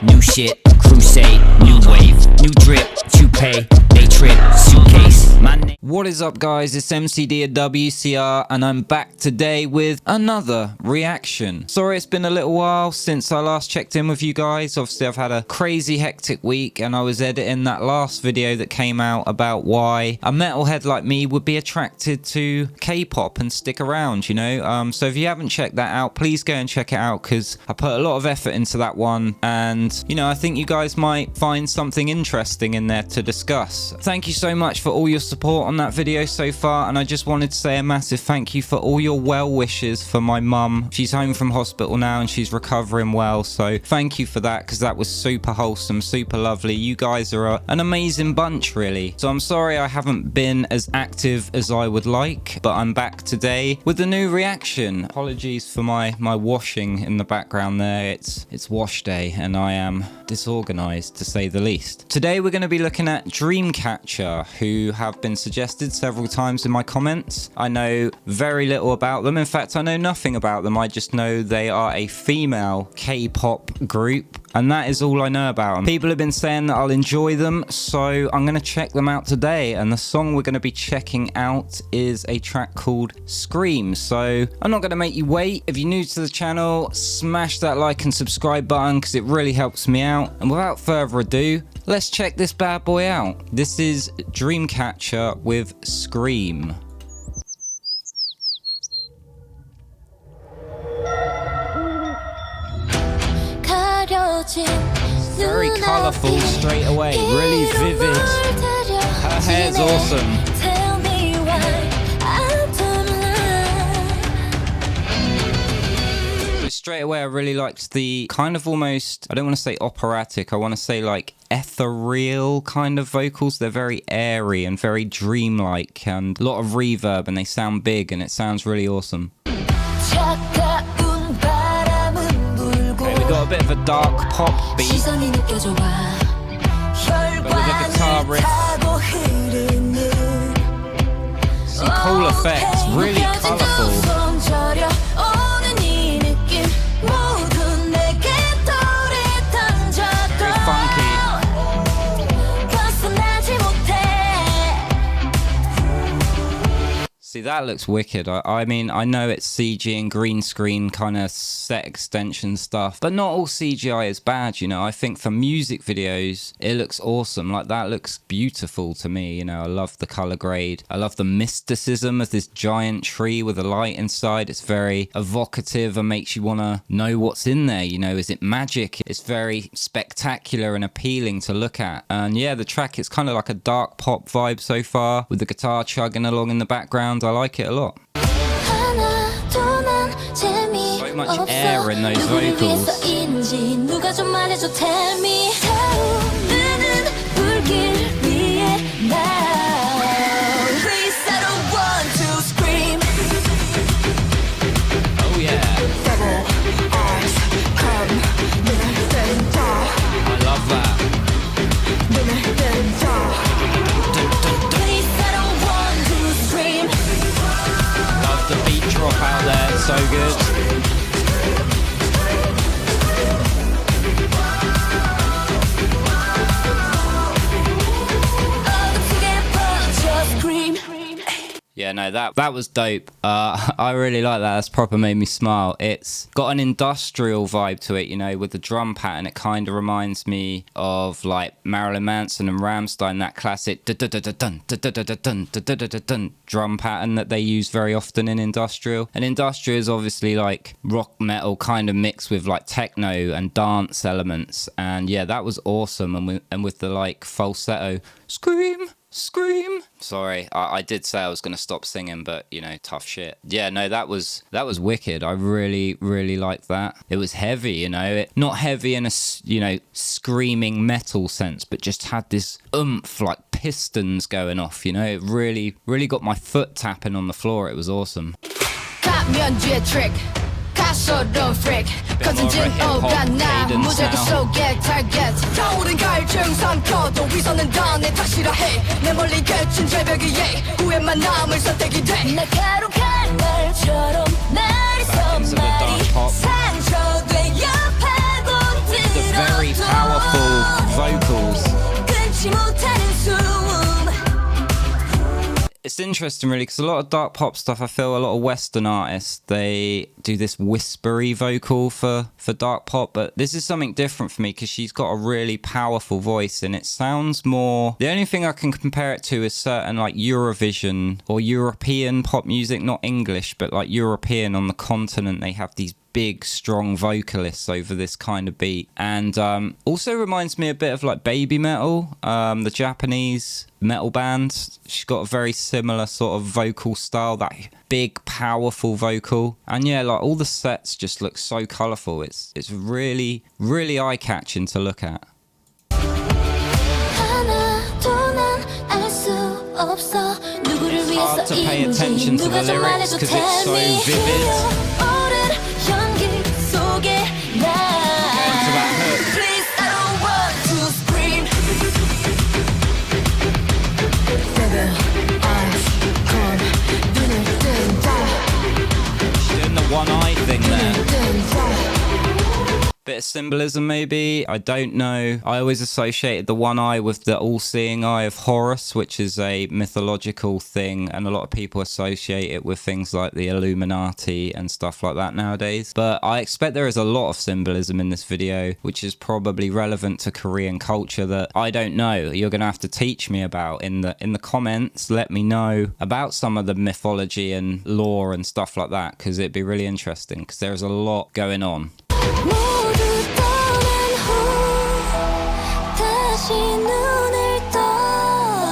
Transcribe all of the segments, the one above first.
New shit, crusade, new wave, new drip, toupee, they trip, suitcase. What is up, guys? It's MCD at WCR, and I'm back today with another reaction. Sorry it's been a little while since I last checked in with you guys. Obviously I've had a crazy hectic week, and I was editing that last video that came out about why a metalhead like me would be attracted to K-pop and stick around, you know. So if you haven't checked that out, please go and check it out, because I put a lot of effort into that one, and you know, I think you guys might find something interesting in there to discuss. Thank you so much for all your support on that video so far, and I just wanted to say a massive thank you for all your well wishes for my mum. She's home from hospital now and she's recovering well, so thank you for that, because that was super wholesome, super lovely. You guys are an amazing bunch, really. So I'm sorry I haven't been as active as I would like, but I'm back today with a new reaction. Apologies for my washing in the background there. It's wash day and I am disorganized, to say the least. Today we're going to be looking at Dreamcatcher, who have been suggested several times in my comments. I know very little about them. In fact, I know nothing about them. I just know they are a female K-pop group, and that is all I know about them. People have been saying that I'll enjoy them, so I'm going to check them out today, and the song we're going to be checking out is a track called Scream. So I'm not going to make you wait. If you're new to the channel, smash that like and subscribe button, because it really helps me out. And without further ado, let's check this bad boy out. This is Dreamcatcher with Scream. Very colourful straight away, really vivid. Her hair's awesome. Straight away I really liked the kind of almost, I don't want to say operatic, I want to say like ethereal kind of vocals. They're very airy and very dreamlike, and a lot of reverb, and they sound big, and it sounds really awesome. Okay, we got a bit of a dark pop beat, but with a guitar riff. Some cool effects, really colourful. See, that looks wicked. I mean, I know it's CG and green screen kind of set extension stuff, but not all CGI is bad, you know. I think for music videos, it looks awesome. Like, that looks beautiful to me, you know. I love the color grade. I love the mysticism of this giant tree with a light inside. It's very evocative and makes you want to know what's in there, you know. Is it magic? It's very spectacular and appealing to look at. And yeah, the track, it's kind of like a dark pop vibe so far, with the guitar chugging along in the background. I like it a lot. So much air in those vocals. Oh yeah. I love that. The beat drop out there, it's so good. Yeah, no, that was dope. I really like that. That's proper made me smile. It's got an industrial vibe to it, you know, with the drum pattern. It kind of reminds me of like Marilyn Manson and Rammstein, that classic drum pattern that they use very often in industrial. And industrial is obviously like rock metal kind of mixed with like techno and dance elements. And yeah, that was awesome. And with the like falsetto, scream. Scream. Sorry, I did say I was going to stop singing, but you know, tough shit. Yeah, no, that was wicked. I really liked that. It was heavy, you know, not heavy in a, you know, screaming metal sense, but just had this oomph, like pistons going off, you know. It really got my foot tapping on the floor. It was awesome. 가소로운 freak 거짓진 오가 나 무작위 속에 target 타오른 갈증 삼켜도 위선은 다 내 탓이라 해내 멀리 그친 절벽 위에 후회만 남을 선택이 돼 날카로운 칼날처럼 날이 선말이 상처되어 파고들어도 It's interesting really because a lot of dark pop stuff, I feel a lot of Western artists, they do this whispery vocal for dark pop, but this is something different for me because she's got a really powerful voice and it sounds more, the only thing I can compare it to is certain like Eurovision or European pop music, not English, but like European on the continent. They have these big strong vocalists over this kind of beat, and also reminds me a bit of like Baby Metal, the Japanese metal band. She's got a very similar sort of vocal style, that big powerful vocal, and yeah, like all the sets just look so colourful. It's really eye-catching to look at. It's hard to pay attention to the lyrics because it's so vivid. One eye thing there. Bit of symbolism maybe, I don't know. I always associated the one eye with the all-seeing eye of Horus, which is a mythological thing, and a lot of people associate it with things like the Illuminati and stuff like that nowadays. But I expect there is a lot of symbolism in this video, which is probably relevant to Korean culture that I don't know. You're gonna have to teach me about in the comments. Let me know about some of the mythology and lore and stuff like that, because it'd be really interesting because there's a lot going on.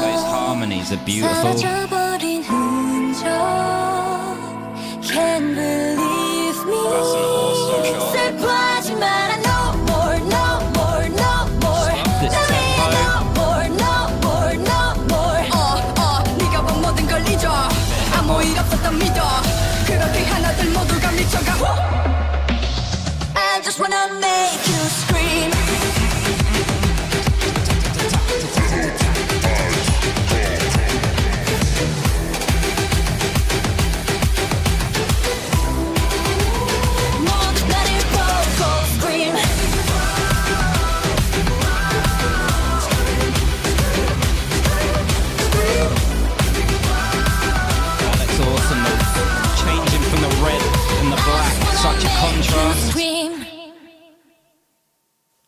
Those harmonies are beautiful. That's an awesome shot. Love this tempo. I just wanna make you scream.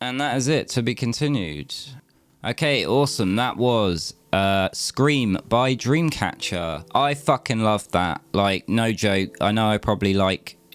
And that is it, to be continued. Okay, awesome. That was Scream by Dreamcatcher. I fucking love that. Like, no joke. I know you're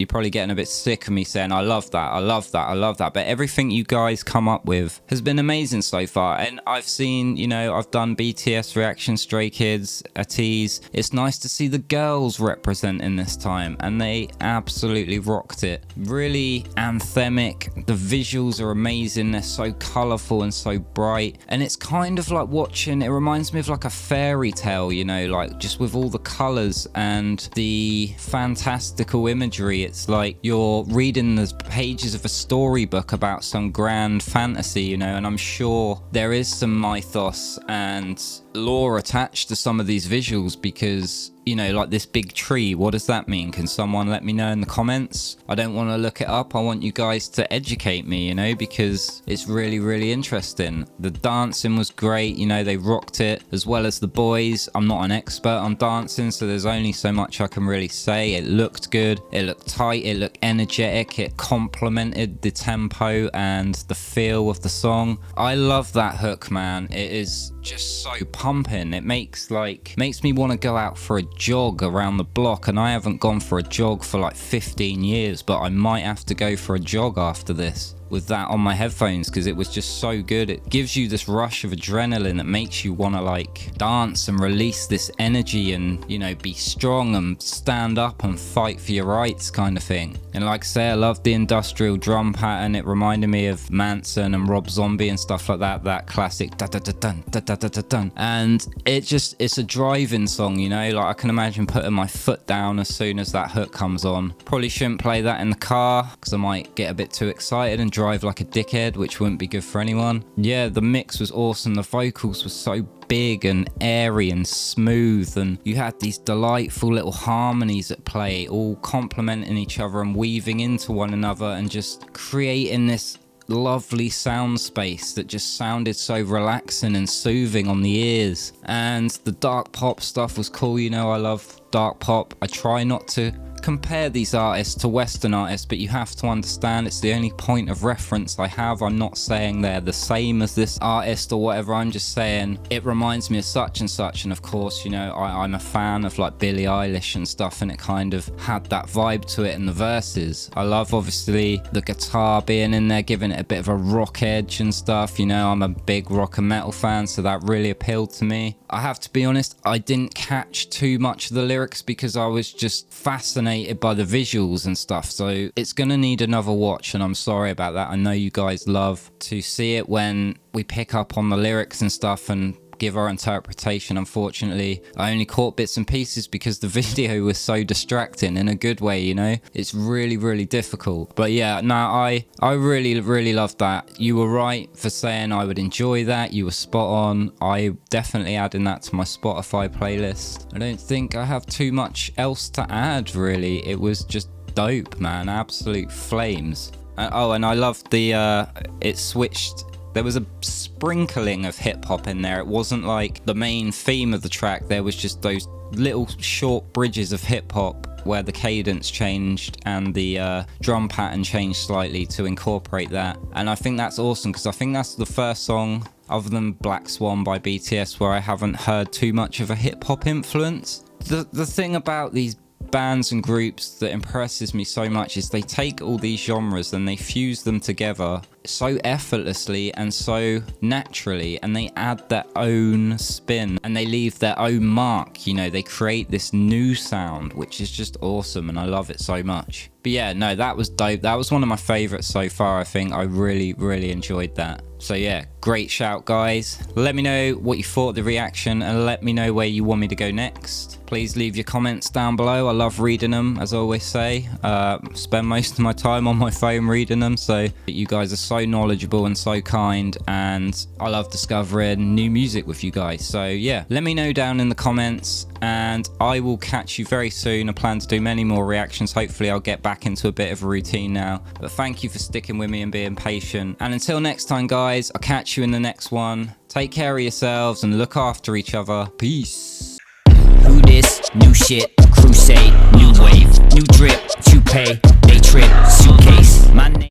probably getting a bit sick of me saying I love that, I love that, I love that, but everything you guys come up with has been amazing so far. And I've seen, you know, I've done BTS reaction, Stray Kids, ATEEZ. It's nice to see the girls representing this time, and they absolutely rocked it. Really anthemic, the visuals are amazing, they're so colourful and so bright, and it's kind of like watching, it reminds me of like a fairy tale, you know, like just with all the colours and the fantastical imagery. It's like you're reading the pages of a storybook about some grand fantasy, you know, and I'm sure there is some mythos and lore attached to some of these visuals because, you know, like this big tree, what does that mean? Can someone let me know in the comments? I don't want to look it up. I want you guys to educate me, you know, because it's really interesting. The dancing was great, you know, they rocked it, as well as the boys. I'm not an expert on dancing, so there's only so much I can really say. It looked good, it looked tight, it looked energetic, it complemented the tempo and the feel of the song. I love that hook, man. It is just so pumping. It makes me want to go out for a jog around the block, and I haven't gone for a jog for like 15 years, but I might have to go for a jog after this with that on my headphones because it was just so good. It gives you this rush of adrenaline that makes you want to like dance and release this energy and, you know, be strong and stand up and fight for your rights kind of thing. And like I say, I love the industrial drum pattern. It reminded me of Manson and Rob Zombie and stuff like that, that classic da da da dun da da da da dun. And it's a driving song, you know, like I can imagine putting my foot down as soon as that hook comes on. Probably shouldn't play that in the car because I might get a bit too excited and drive like a dickhead, which wouldn't be good for anyone. Yeah, the mix was awesome. The vocals were so big and airy and smooth, and you had these delightful little harmonies at play, all complementing each other and weaving into one another and just creating this lovely sound space that just sounded so relaxing and soothing on the ears. And the dark pop stuff was cool, you know, I love dark pop. I try not to compare these artists to Western artists, but you have to understand it's the only point of reference I have. I'm not saying they're the same as this artist or whatever, I'm just saying it reminds me of such and such. And of course, you know, I'm a fan of like Billie Eilish and stuff, and it kind of had that vibe to it in the verses. I love obviously the guitar being in there, giving it a bit of a rock edge and stuff, you know. I'm a big rock and metal fan, so that really appealed to me. I have to be honest, I didn't catch too much of the lyrics because I was just fascinated by the visuals and stuff, so it's gonna need another watch, and I'm sorry about that. I know you guys love to see it when we pick up on the lyrics and stuff and give our interpretation. Unfortunately, I only caught bits and pieces because the video was so distracting in a good way, you know. It's really difficult. But yeah, no, I really loved that. You were right for saying I would enjoy that. You were spot on. I definitely adding that to my Spotify playlist. I don't think I have too much else to add really. It was just dope, man. Absolute flames. Oh, and I loved the it switched. There was a sprinkling of hip hop in there. It wasn't like the main theme of the track. There was just those little short bridges of hip hop where the cadence changed and the drum pattern changed slightly to incorporate that. And I think that's awesome because I think that's the first song other than Black Swan by BTS where I haven't heard too much of a hip hop influence. The thing about these bands and groups that impresses me so much is they take all these genres and they fuse them together so effortlessly and so naturally, and they add their own spin and they leave their own mark, you know. They create this new sound which is just awesome and I love it so much. But yeah, no, that was dope. That was one of my favorites so far. I think I really enjoyed that. So yeah, great shout guys. Let me know what you thought of the reaction and let me know where you want me to go next. Please leave your comments down below. I love reading them, as I always say. Spend most of my time on my phone reading them, so you guys are so knowledgeable and so kind, and I love discovering new music with you guys. So yeah, let me know down in the comments and I will catch you very soon. I plan to do many more reactions. Hopefully I'll get back into a bit of a routine now, but thank you for sticking with me and being patient. And until next time guys, I'll catch you in the next one. Take care of yourselves and look after each other. Peace. Who this? New shit, crusade, new wave, new drip, toupee, they trip, suitcase, my name.